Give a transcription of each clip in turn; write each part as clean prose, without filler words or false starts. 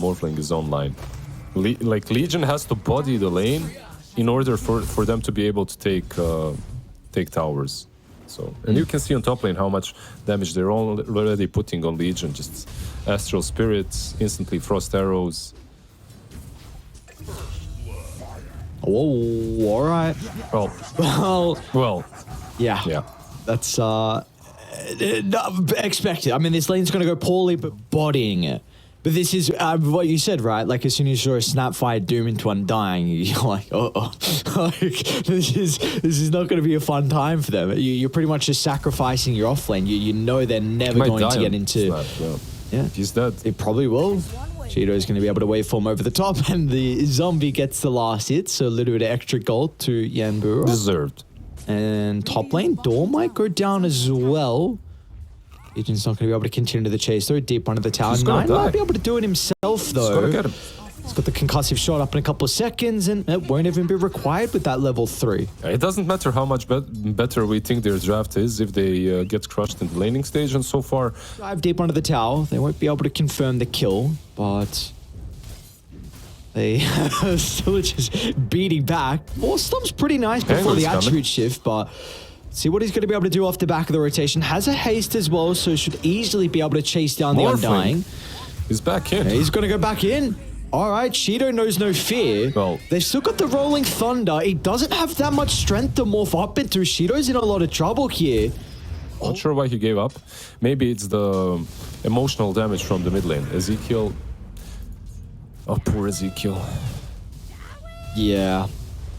Morphling is online. Like Legion has to body the lane in order for them to be able to take towers. So, and you can see on top lane how much damage they're already putting on Legion. Just Astral Spirits, instantly Frost Arrows. Oh, all right. Well, yeah. That's expected. I mean, this lane's going to go poorly, but bodying it. But this is what you said, right? Like, as soon as you saw a Snapfire Doom into Undying, you're like, like, this is not going to be a fun time for them. You're pretty much just sacrificing your off lane. You know they're never going to get into... Snap, yeah. He's dead. It probably will. Cheeto's going to be able to waveform over the top, and the zombie gets the last hit, so a little bit of extra gold to Yanbura. Deserved. And top lane, Door might go down as well. Legion's not going to be able to continue the chase, though. Deep under the tower. Nine might be able to do it himself, though. He's got to get him. He's got the concussive shot up in a couple of seconds, and it won't even be required with that level 3. It doesn't matter how much better we think their draft is if they get crushed in the laning stage, and so far... Dive deep under the tower. They won't be able to confirm the kill, but... they are still just beating back. Storm's pretty nice before the attribute shift, but... see what he's going to be able to do off the back of the rotation. Has a haste as well, so should easily be able to chase down the Undying. He's back in. Yeah, he's going to go back in. All right, Cheeto knows no fear. Well, they've still got the Rolling Thunder. He doesn't have that much strength to morph up into. Cheeto's in a lot of trouble here. Not sure why he gave up. Maybe it's the emotional damage from the mid lane. Ezekiel. Oh, poor Ezekiel. Yeah.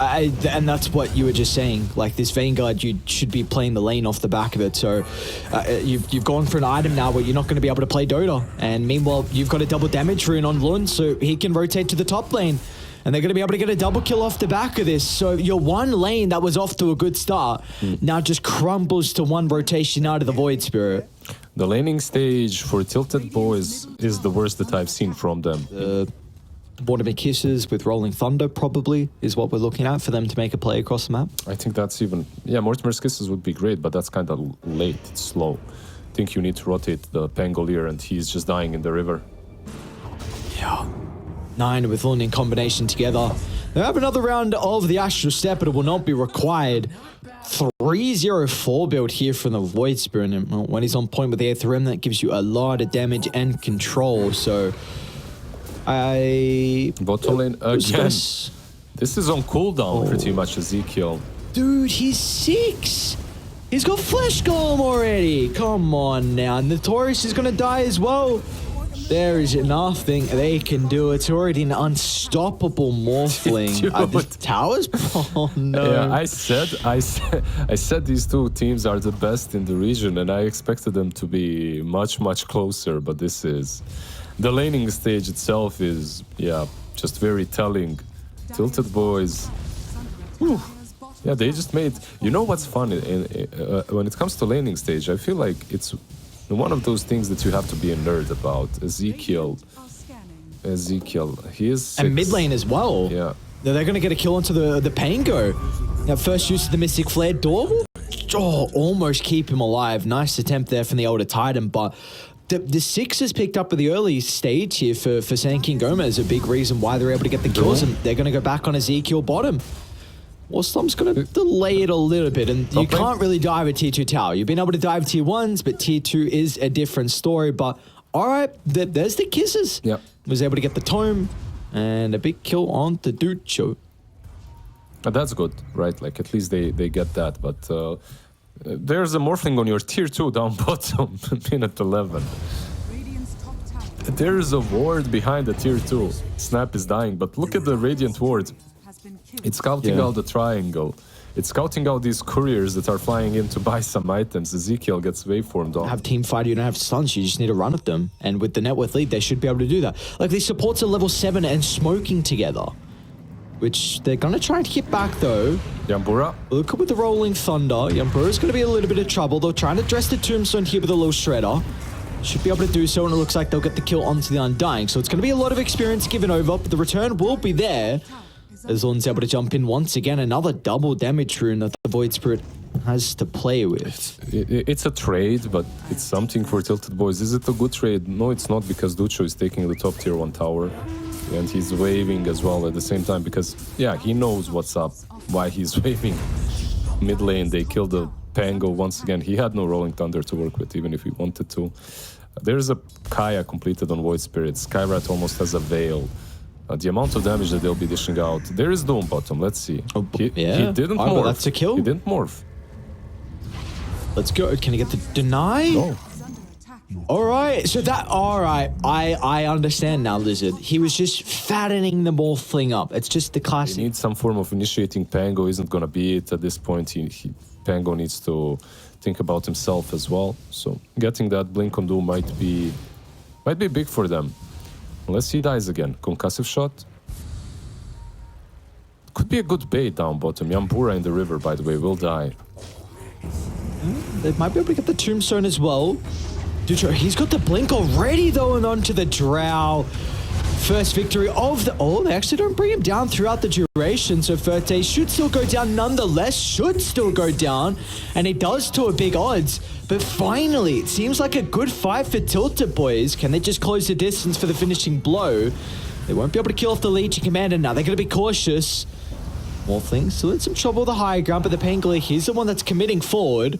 And that's what you were just saying. Like, this Vanguard, you should be playing the lane off the back of it. So you've gone for an item now where you're not going to be able to play Dota. And meanwhile, you've got a double damage rune on Lund, so he can rotate to the top lane. And they're going to be able to get a double kill off the back of this. So your one lane that was off to a good start now just crumbles to one rotation out of the Void Spirit. The laning stage for TiltedBoys is the worst that I've seen from them. Mortimer Kisses with Rolling Thunder probably is what we're looking at for them to make a play across the map. I think that's even... yeah, Mortimer's Kisses would be great, but that's kind of late. It's slow. I think you need to rotate the Pangolier, and he's just dying in the river. Yeah. 9 with Lund in combination together. They have another round of the Astral Step, but it will not be required. 3-0-4 build here from the Void Spirit. And when he's on point with the Aether Rim, that gives you a lot of damage and control. So... bottom lane again. This is on cooldown pretty much, Ezekiel. Dude, he's 6. He's got Flesh Golem already. Come on now. Notorious is going to die as well. There is nothing they can do. It's already an unstoppable Morphling. The towers? Oh no. Yeah, I said these two teams are the best in the region, and I expected them to be much closer, but this is... the laning stage itself is, yeah, just very telling. TiltedBoys. Yeah, they just made... you know what's fun? When it comes to laning stage, I feel like it's one of those things that you have to be a nerd about. Ezekiel, he is 6. And mid lane as well. Yeah. They're going to get a kill onto the Pango. Now, first use of the Mystic Flare. Door will almost keep him alive. Nice attempt there from the Elder Titan, but... the 6 has picked up at the early stage here for Sand King Gómez, a big reason why they're able to get the kills, and they're going to go back on Ezekiel bottom. Storm's going to delay it a little bit, and you can't really dive a tier 2 tower. You've been able to dive tier 1s, but tier 2 is a different story. But all right, there's the Kisses. Yep. Was able to get the Tome, and a big kill on the Ducho. That's good, right? Like, at least they get that, but... there's a Morphling on your tier 2 down bottom, minute 11. There's a ward behind the tier 2. Snap is dying, but look at the Radiant ward. It's scouting out the triangle. It's scouting out these couriers that are flying in to buy some items. Ezekiel gets waveformed on. Have team fight, you don't have stuns, you just need to run at them. And with the net worth lead, they should be able to do that. Like, these supports are level 7 and smoking together, which they're going to try and hit back, though. Yanbura. Look with the Rolling Thunder. Yanbura's going to be a little bit of trouble. They're trying to dress the Tombstone here with a little Shredder. Should be able to do so, and it looks like they'll get the kill onto the Undying. So it's going to be a lot of experience given over, but the return will be there. As Lund's able to jump in once again. Another double damage rune that the Void Spirit has to play with. It's a trade, but it's something for TiltedBoys. Is it a good trade? No, it's not, because Ducho is taking the top tier 1 tower. And he's waving as well at the same time because, yeah, he knows what's up, why he's waving. Mid lane, they killed the Pango once again. He had no Rolling Thunder to work with, even if he wanted to. There's a Kaya completed on Void Spirit. Skyrat almost has a Veil. The amount of damage that they'll be dishing out. There is Doom bottom, let's see. Oh, he didn't but morph. that's a kill. He didn't morph. Let's go. Can he get the deny? No. All right, so that, all right, I understand now, Lizard. He was just fattening the Morphling up. It's just the He classic. needs some form of initiating. Pango isn't going to be it at this point. Pango needs to think about himself as well. So getting that Blink on Doom might be big for them. Unless he dies again. Concussive shot. Could be a good bait down bottom. Yambura in the river, by the way, will die. They might be able to get the Tombstone as well. Dutra, he's got the Blink already, though, and onto the Drow. First victory of the... Oh, they actually don't bring him down throughout the duration, so Ferte should still go down nonetheless, should still go down, and he does to a big odds. But finally, it seems like a good fight for TiltedBoys. Can they just close the distance for the finishing blow? They won't be able to kill off the Legion Commander now. They're going to be cautious. Morphling still in some trouble with the high ground, but the Pangolier, he's the one that's committing forward.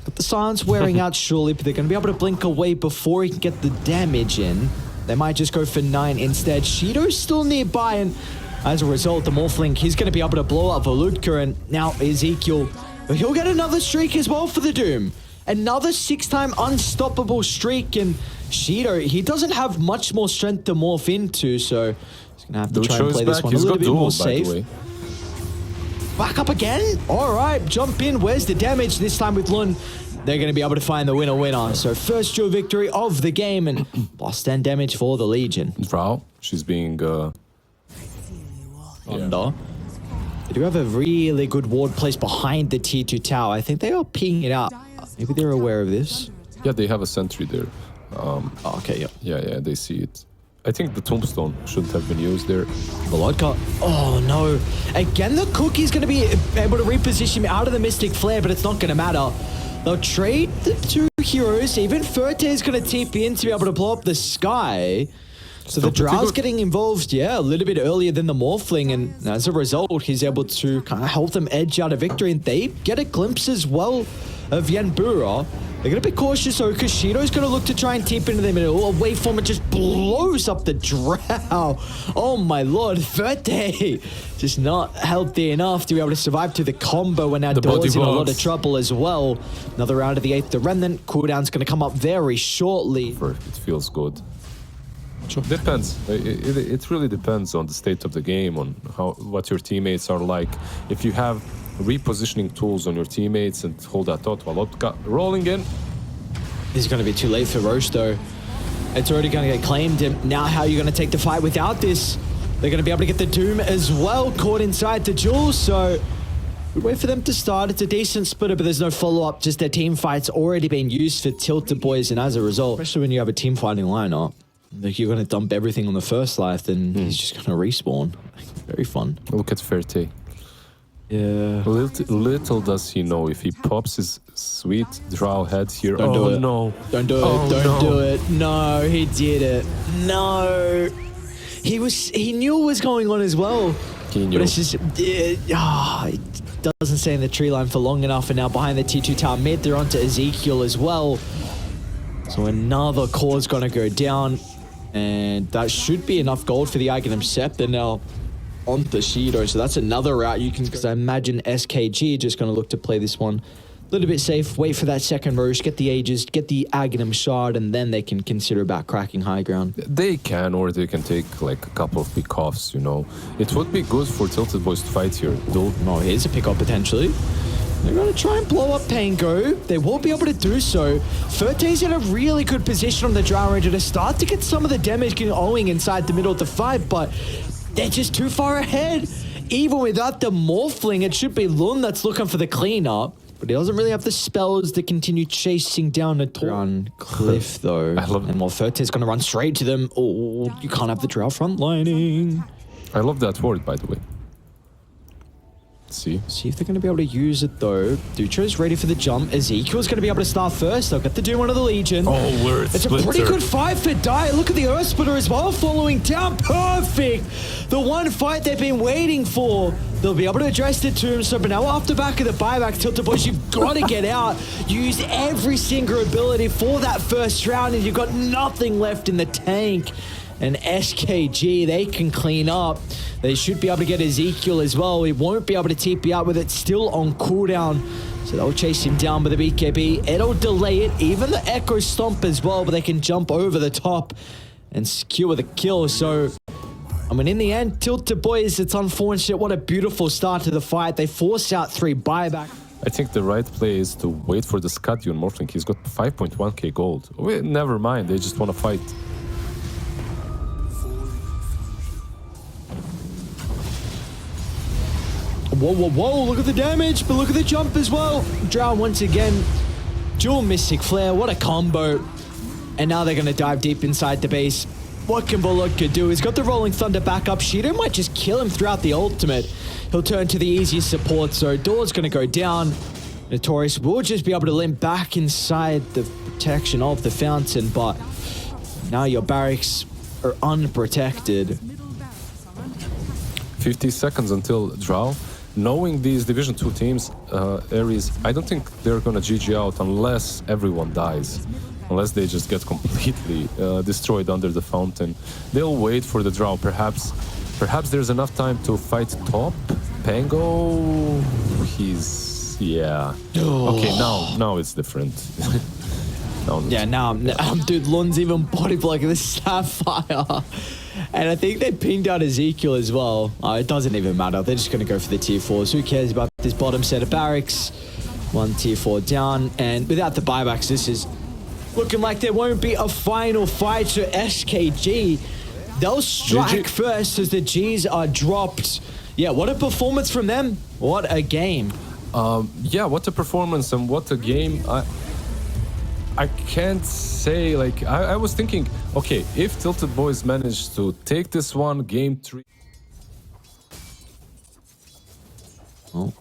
Got the silence wearing out surely, but they're going to be able to blink away before he can get the damage in. They might just go for 9 instead. Shido's still nearby, and as a result, the Morphling, he's going to be able to blow up Volutka, and now Ezekiel. But he'll get another streak as well for the Doom. Another 6-time unstoppable streak, and Shido, he doesn't have much more strength to morph into, so he's going to have to try and play this one a little bit more safe. Back up again? All right, jump in. Where's the damage? This time with Lun, they're going to be able to find the winner. So first dual victory of the game, and plus 10 damage for the Legion. Drow, she's being... Under. They do have a really good ward placed behind the tier 2 tower. I think they are pinging it out. Maybe they're aware of this. Yeah, they have a sentry there. Okay, yeah. Yeah, they see it. I think the Tombstone shouldn't have been used there. Volutka. Oh, no. Again, the Cookie's going to be able to reposition him out of the Mystic Flare, but it's not going to matter. They'll trade the 2 heroes. Even Ferte is going to TP in to be able to blow up the sky. So the Drow's getting involved, yeah, a little bit earlier than the Morphling, and as a result, he's able to kind of help them edge out a victory, and they get a glimpse as well of Yanbura. They're going to be cautious, though, because Shido's going to look to try and tip into the middle. A waveform, it just blows up the Drow. Oh, my lord. Ferte just not healthy enough to be able to survive to the combo, when now Door's in a lot of trouble as well. Another round of the 8th, the Remnant. Cooldown's going to come up very shortly. It feels good. Sure. Depends. It really depends on the state of the game, on what your teammates are like. If you have repositioning tools on your teammates and hold that thought while Lotka rolling in. This is going to be too late for Roche, though. It's already going to get claimed, and now how are you going to take the fight without this? They're going to be able to get the Doom as well, caught inside the Jules, so we wait for them to start. It's a decent splitter, but there's no follow-up. Just their team fight's already been used for TiltedBoys, and as a result, especially when you have a team fighting lineup, like you're going to dump everything on the first life, then he's just going to respawn. Very fun. Look at Ferte. Yeah. Little does he know, if he pops his sweet Drow head here. Don't do it. No. Don't do it. Don't do it. No, he did it. No. He knew what was going on as well. He knew. But it's just, it doesn't stay in the tree line for long enough, and now behind the T2 tower mid, they're onto Ezekiel as well. So another core's gonna go down, and that should be enough gold for the Aghanim Scepter now onto Shido. So that's another route you can, because I imagine SKG just gonna look to play this one a little bit safe, wait for that second Roche, get the Aegis, get the Aghanim Shard, and then they can consider about cracking high ground. They can, or they can take like a couple of pick-offs, you know. It would be good for TiltedBoys to fight here. No, here's a pick-off potentially. They're going to try and blow up Pango. They won't be able to do so. Ferte's in a really good position on the Drow Ranger to start to get some of the damage owing inside the middle of the fight, but they're just too far ahead. Even without the Morphling, it should be Lun that's looking for the cleanup. But he doesn't really have the spells to continue chasing down a on cliff, though. And while Ferte's going to run straight to them, oh, you can't have the Drow frontlining. I love that word, by the way. Let's see. See if they're going to be able to use it, though. Dutro's ready for the jump. Ezekiel's going to be able to start first. They'll get the Doom onto the Legion. Oh, we're It's a pretty good fight for Dye. Look at the Earth Splitter as well, following down. Perfect. The one fight they've been waiting for. They'll be able to address the Tombstone, but now off the back of the buyback, TiltedBoys, you've got to get out. You used every single ability for that first round, and you've got nothing left in the tank. And SKG, they can clean up. They should be able to get Ezekiel as well. He won't be able to TP out with it still on cooldown. So they'll chase him down with the BKB. It'll delay it. Even the Echo Stomp as well, but they can jump over the top and secure the kill. So, I mean, in the end, TiltedBoys, it's unfortunate. What a beautiful start to the fight. They force out 3 buyback. I think the right play is to wait for the Scud on Morphling. He's got 5.1k gold. Never mind, they just want to fight. Whoa, whoa, whoa, look at the damage, but look at the jump as well. Drow once again, dual Mystic Flare, what a combo. And now they're going to dive deep inside the base. What can Bullock do? He's got the Rolling Thunder back up. Shido might just kill him throughout the ultimate. He'll turn to the easiest support, so Door's going to go down. Notorious will just be able to limp back inside the protection of the fountain, but now your barracks are unprotected. 50 seconds until Drow. Knowing these Division 2 teams, Ares, I don't think they're gonna GG out unless everyone dies. Unless they just get completely destroyed under the fountain. They'll wait for the Drow. Perhaps there's enough time to fight top. Pango, he's... yeah. Okay, now it's different. Now, dude, Lun's even body blocking the Sapphire. And I think they pinged out Ezekiel as well. It doesn't even matter. They're just going to go for the tier 4s. Who cares about this bottom set of barracks? 1 tier 4 down. And without the buybacks, this is looking like there won't be a final fight. So SKG, they'll strike first as the Gs are dropped. Yeah, what a performance from them. What a game. Yeah, what a performance and what a game. I can't say, like, I was thinking, okay, if TiltedBoys managed to take this one, game 3. Well,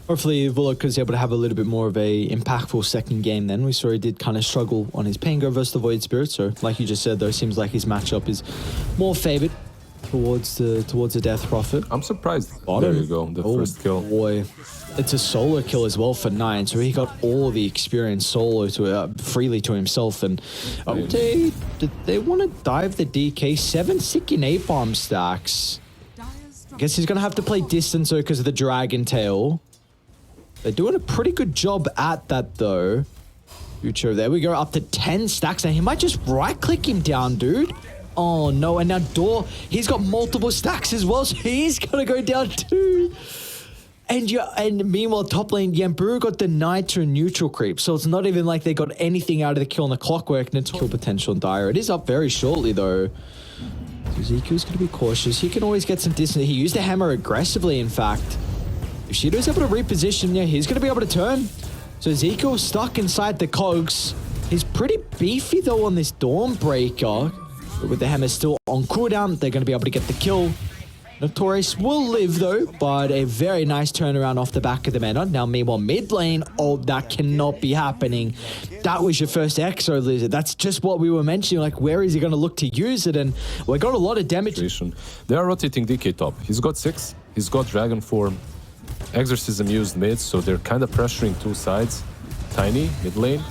hopefully Bullock was able to have a little bit more of a impactful second game then. We saw he did kind of struggle on his Pango versus the Void Spirit, so like you just said though, seems like his matchup is more favored towards the Death Prophet. I'm surprised. There you go, the first kill. Boy. It's a solo kill as well for 9, so he got all the experience solo to freely to himself. And I would say, did they want to dive the DK? 7 sick and 8 bomb stacks. I guess he's going to have to play distance though because of the Dragon Tail. They're doing a pretty good job at that though. Ucho, there we go, up to 10 stacks. Now he might just right-click him down, dude. Oh no, and now Door, he's got multiple stacks as well, so he's going to go down too. And meanwhile, top lane, Yamburu got the Nitro neutral creep, so it's not even like they got anything out of the kill on the clockwork, and it's kill potential in Dire. It is up very shortly, though. So Ziku's going to be cautious. He can always get some distance. He used the hammer aggressively, in fact. If Shido's able to reposition, yeah, he's going to be able to turn. So Ezekiel stuck inside the cogs. He's pretty beefy, though, on this Dawnbreaker. But with the hammer still on cooldown, they're going to be able to get the kill. Notorious will live though, but a very nice turnaround off the back of the mana. Now meanwhile mid lane, oh, that cannot be happening. That was your first Exo Lizard. That's just what we were mentioning, like where is he going to look to use it? And we got a lot of damage. They are rotating DK top. He's got 6, he's got Dragon Form, Exorcism used mid, so they're kind of pressuring 2 sides. Tiny, mid lane.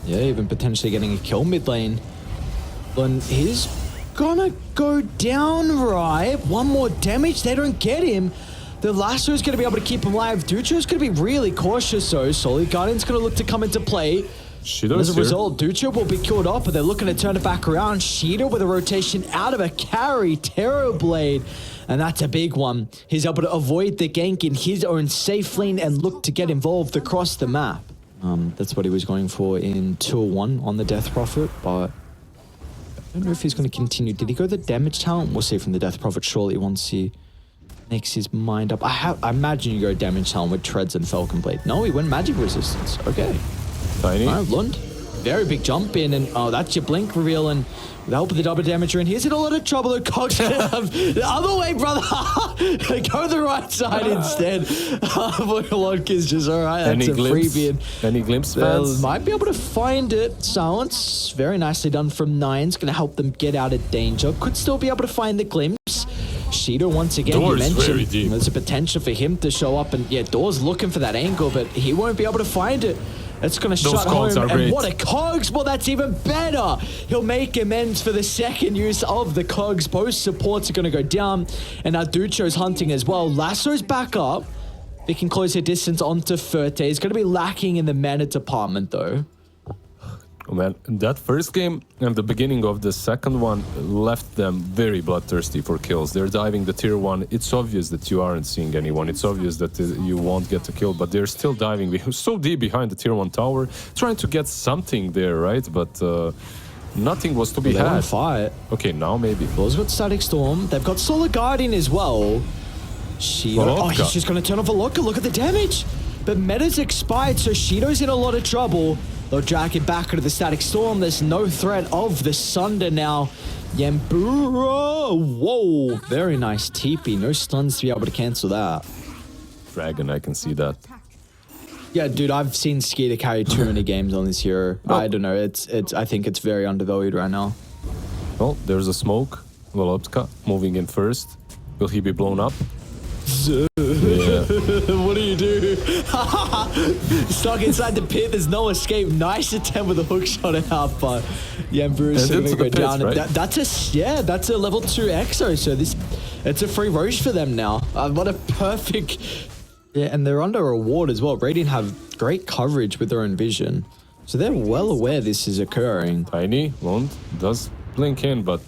Yeah, even potentially getting a kill mid lane. And he's gonna go down, right? 1 more damage, they don't get him. The Lasso's gonna be able to keep him alive. Ducho's gonna be really cautious though. Solid Guardian's gonna look to come into play. As a result, Ducho will be killed off, but they're looking to turn it back around. Shido with a rotation out of a carry, Terrorblade, and that's a big one. He's able to avoid the gank in his own safe lane and look to get involved across the map. That's what he was going for in 2-1 on the Death Prophet, but I don't know if he's going to continue. Did he go the damage talent? We'll see from the Death Prophet shortly once he makes his mind up. I imagine you go damage talent with Treads and Falcon Blade. No, he went magic resistance. Okay. Tiny. All right, Lund. very big jump in, and oh, that's your blink reveal, and with the help of the double damager, and he's in a lot of trouble. The Cogs the other way, brother. Go the right side instead. Volodka's just all right. That's a freebie. Any glimpse, fans? Might be able to find it. Silence, very nicely done from Nine's. Going to help them get out of danger. Could still be able to find the glimpse. Shido once again, you mentioned there's a potential for him to show up, and yeah, Door's looking for that angle, but he won't be able to find it. It's going to shut home, and what a Cogs! Well, that's even better! He'll make amends for the second use of the Cogs. Both supports are going to go down, and now Ducho's hunting as well. Lasso's back up. They can close their distance onto Ferte. He's going to be lacking in the mana department, though. Oh, man, that first game and the beginning of the second one left them very bloodthirsty for kills. They're diving the tier 1. It's obvious that you aren't seeing anyone. It's obvious that you won't get a kill, but they're still diving so deep behind the tier 1 tower, trying to get something there, right? But nothing was to be had. Fight. Okay, now maybe. Ball's got Static Storm. They've got Solar Guardian as well. Shido. Oh, he's just going to turn off Volodka. Look at the damage. But meta's expired, so Shido's in a lot of trouble. They'll drag it back into the Static Storm. There's no threat of the Sunder now. Yambura. Whoa. Very nice TP. No stuns to be able to cancel that. Dragon, I can see that. Yeah, dude, I've seen Skeeter carry too many games on this hero. I don't know. I think it's very undervalued right now. Well, there's a smoke. Volodka moving in first. Will he be blown up? Yeah. What do you do? Stuck inside the pit. There's no escape. Nice attempt with a hook shot out, but Yambura's still gonna go down. Right? That's a level 2 exo. So it's a free Roche for them now. What a perfect. Yeah, and they're under a ward as well. Radiant have great coverage with their own vision, so they're well aware this is occurring. Tiny won't does blink in, but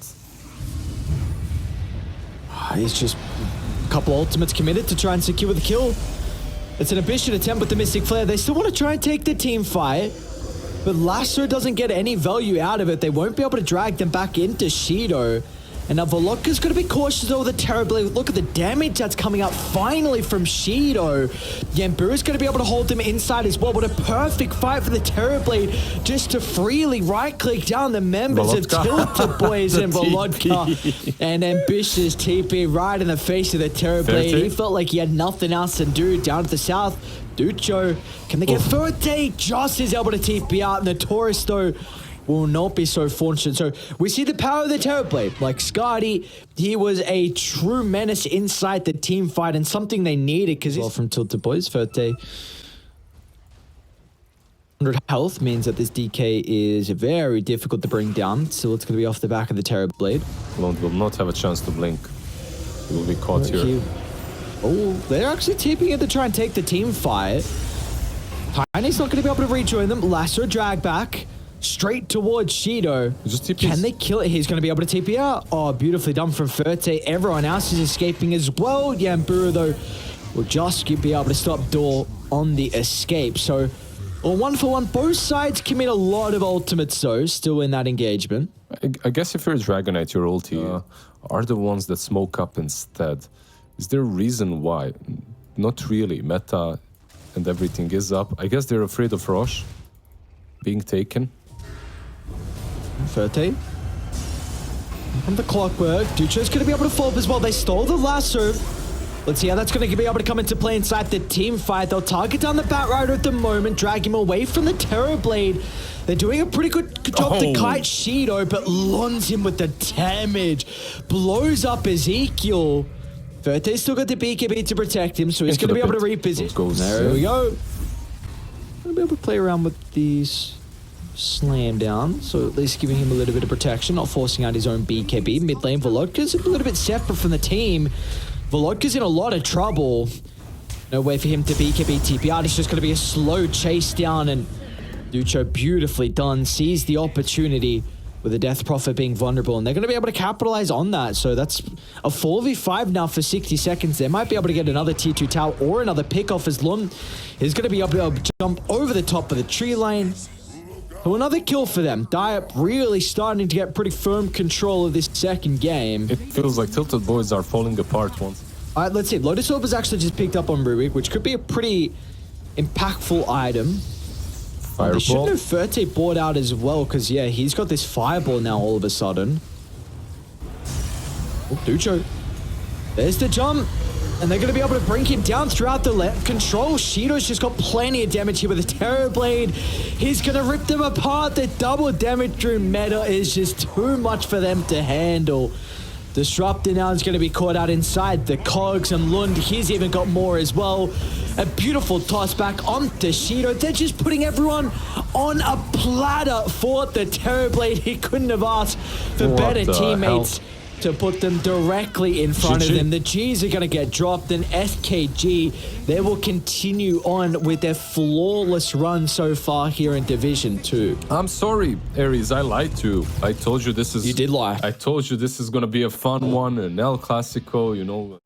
he's just. Couple ultimates committed to try and secure the kill. It's an ambitious attempt with the Mystic Flare. They still want to try and take the team fight, but Lasso doesn't get any value out of it. They won't be able to drag them back into Shido. And now Volodka's going to be cautious over the Terrorblade. Look at the damage that's coming out finally from Shido. Yambura's going to be able to hold them inside as well. What a perfect fight for the Terrorblade, just to freely right-click down the members of TiltedBoys and Volodka. And ambitious TP right in the face of the Terrorblade. He felt like he had nothing else to do down to the south. Ducho, can they get Ferte? Just is able to TP out. Notorious, though, will not be so fortunate. So we see the power of the Terrorblade. Like Skadi, he was a true menace inside the team fight and something they needed because well from TiltedBoys. Ferte 100 health means that this DK is very difficult to bring down. So it's going to be off the back of the Terrorblade. Lone will not have a chance to blink. He will be caught here. Oh, they're actually tipping it to try and take the team fight. Tiny's not going to be able to rejoin them. Lasso drag back. Straight towards Shido. Can they kill it? He's going to be able to TP out. Oh, beautifully done from Ferte. Everyone else is escaping as well. Yambura, though, will just be able to stop Door on the escape. So, well, 1-for-1. Both sides commit a lot of ultimates, though, still in that engagement. I guess if you're a Dragonite, your ulti are the ones that smoke up instead. Is there a reason why? Not really. Meta and everything is up. I guess they're afraid of Roche being taken. Ferte. From the clockwork. Ducho's going to be able to fall up as well. They stole the lasso. Let's see how that's going to be able to come into play inside the team fight. They'll target down the Batrider at the moment, drag him away from the Terrorblade. They're doing a pretty good job to kite Shido, but lands him with the damage. Blows up Ezekiel. Ferte's still got the BKB to protect him, so he's going to be able to reposition. There we go. Going to be able to play around with these slam down, so at least giving him a little bit of protection, not forcing out his own BKB. Mid lane, Volodka's a little bit separate from the team. Volodka's in a lot of trouble. No way for him to BKB TP out. It's just going to be a slow chase down, and Ducho, beautifully done, sees the opportunity with the Death Prophet being vulnerable, and they're going to be able to capitalize on that. So that's a 4v5 now for 60 seconds. They might be able to get another tier 2 tower or another pickoff as Lun is going to be able to jump over the top of the tree lane. So another kill for them. Diop really starting to get pretty firm control of this second game. It feels like TiltedBoys are falling apart once. All right, let's see. Lotus Orb is actually just picked up on Rubik, which could be a pretty impactful item. They should Fireball. have Fertig bought out as well, because, yeah, he's got this fireball now all of a sudden. Oh, Ducho. There's the jump. And they're going to be able to bring him down throughout the control. Shido's just got plenty of damage here with a Terror Blade. He's going to rip them apart. The double damage through meta is just too much for them to handle. Disruptor now is going to be caught out inside the cogs, and Lund, he's even got more as well. A beautiful toss back onto Shido. They're just putting everyone on a platter for the Terror Blade. He couldn't have asked for What better the teammates hell? to put them directly in front of GG. them. The G's are going to get dropped, and SKG, they will continue on with their flawless run so far here in Division 2. I'm sorry, Aries, I lied to you. I told you this is... You did lie. I told you this is gonna be a fun one, an El Clasico, you know.